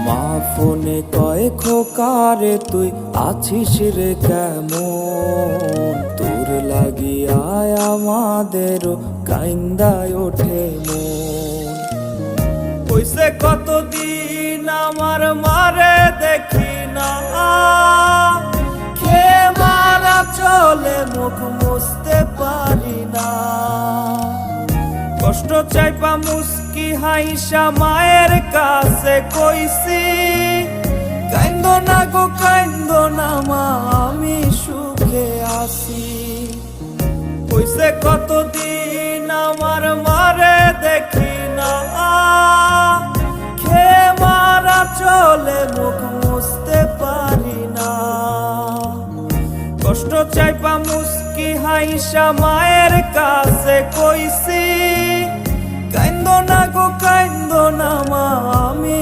মা ফোনে কয় খোকারে তুই আছিস রে কেমন, তোর লাগিয়ায় আমাদেরও কাইন্দায় ওঠে মন। কইছে কতদিন আমার মারে দেখি না, খে মারা চলে মুখ মুছতে পারি না। কষ্ট চাইপা মুস্কি হাইসা মায়ের কাছে কইছি, কাইন্দো না গো কাইন্দো না মা, আমি সুখে আছি। কইছে কতদিন আমার মারে দেখি না, খে মারা চলে মুখ মুছতে পারি না। কষ্ট চাইপা মুস্কি হাইসা মায়ের কাছে কইছি, কাইন্দো না গো কাইন্দো না মা, আমি